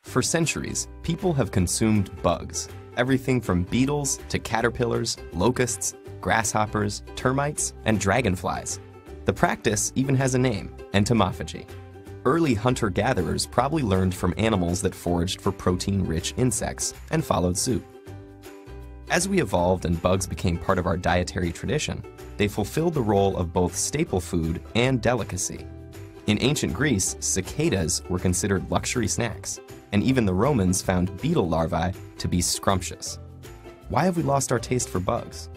For centuries, people have consumed bugs. Everything from beetles to caterpillars, locusts, grasshoppers, termites, and dragonflies. The practice even has a name, entomophagy. Early hunter-gatherers probably learned from animals that foraged for protein-rich insects and followed suit. As we evolved and bugs became part of our dietary tradition, they fulfilled the role of both staple food and delicacy. In ancient Greece, cicadas were considered luxury snacks, and even the Romans found beetle larvae to be scrumptious. Why have we lost our taste for bugs?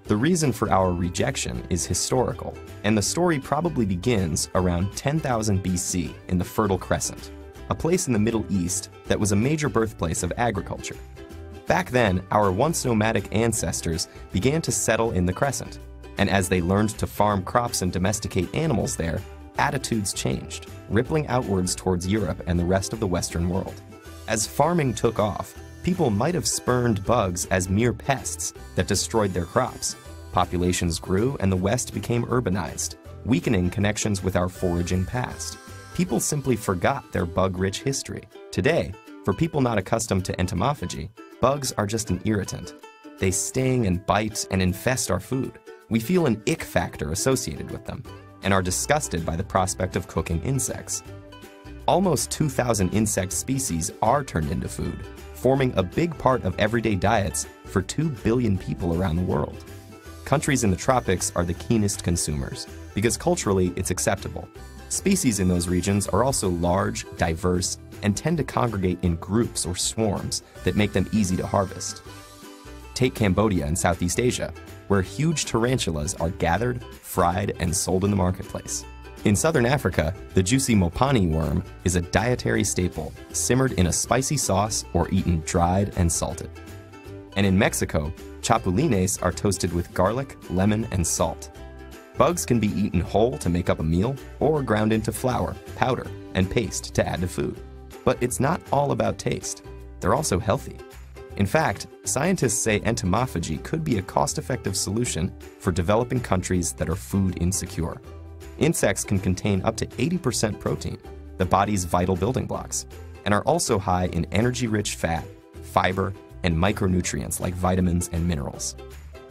The reason for our rejection is historical, and the story probably begins around 10,000 BC in the Fertile Crescent, a place in the Middle East that was a major birthplace of agriculture. Back then, our once nomadic ancestors began to settle in the Crescent, and as they learned to farm crops and domesticate animals there, attitudes changed, rippling outwards towards Europe and the rest of the Western world. As farming took off, people might have spurned bugs as mere pests that destroyed their crops. Populations grew and the West became urbanized, weakening connections with our foraging past. People simply forgot their bug-rich history. Today, for people not accustomed to entomophagy, bugs are just an irritant. They sting and bite and infest our food. We feel an ick factor associated with them and are disgusted by the prospect of cooking insects. Almost 2,000 insect species are turned into food, forming a big part of everyday diets for 2 billion people around the world. Countries in the tropics are the keenest consumers, because culturally it's acceptable. Species in those regions are also large, diverse, and tend to congregate in groups or swarms that make them easy to harvest. Take Cambodia in Southeast Asia, where huge tarantulas are gathered, fried, and sold in the marketplace. In southern Africa, the juicy mopani worm is a dietary staple, simmered in a spicy sauce or eaten dried and salted. And in Mexico, chapulines are toasted with garlic, lemon, and salt. Bugs can be eaten whole to make up a meal, or ground into flour, powder, and paste to add to food. But it's not all about taste. They're also healthy. In fact, scientists say entomophagy could be a cost-effective solution for developing countries that are food insecure. Insects can contain up to 80% protein, the body's vital building blocks, and are also high in energy-rich fat, fiber, and micronutrients like vitamins and minerals.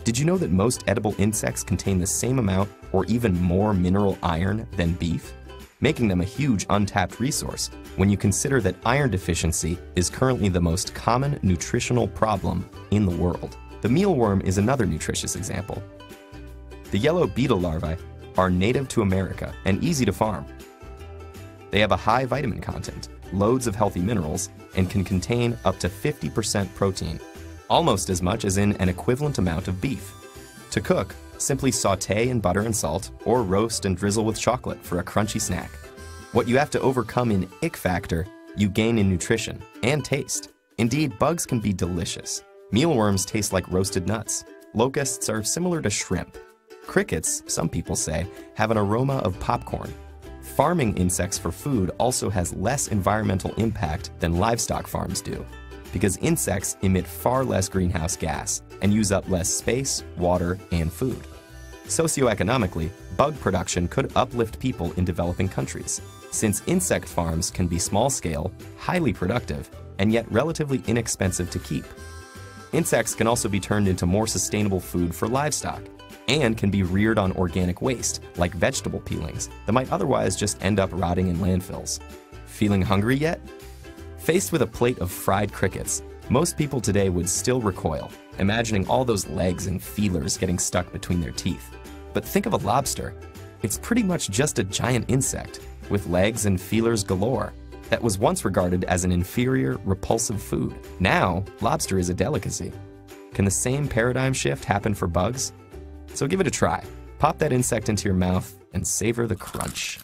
Did you know that most edible insects contain the same amount or even more mineral iron than beef? Making them a huge untapped resource when you consider that iron deficiency is currently the most common nutritional problem in the world. The mealworm is another nutritious example. The yellow beetle larvae are native to America and easy to farm. They have a high vitamin content, loads of healthy minerals, and can contain up to 50% protein, almost as much as in an equivalent amount of beef. To cook, simply sauté in butter and salt, or roast and drizzle with chocolate for a crunchy snack. What you have to overcome in ick factor, you gain in nutrition and taste. Indeed, bugs can be delicious. Mealworms taste like roasted nuts. Locusts are similar to shrimp. Crickets, some people say, have an aroma of popcorn. Farming insects for food also has less environmental impact than livestock farms do, because insects emit far less greenhouse gas and use up less space, water, and food. Socioeconomically, bug production could uplift people in developing countries, since insect farms can be small-scale, highly productive, and yet relatively inexpensive to keep. Insects can also be turned into more sustainable food for livestock, and can be reared on organic waste, like vegetable peelings, that might otherwise just end up rotting in landfills. Feeling hungry yet? Faced with a plate of fried crickets, most people today would still recoil, imagining all those legs and feelers getting stuck between their teeth. But think of a lobster. It's pretty much just a giant insect, with legs and feelers galore, that was once regarded as an inferior, repulsive food. Now, lobster is a delicacy. Can the same paradigm shift happen for bugs? So give it a try. Pop that insect into your mouth and savor the crunch.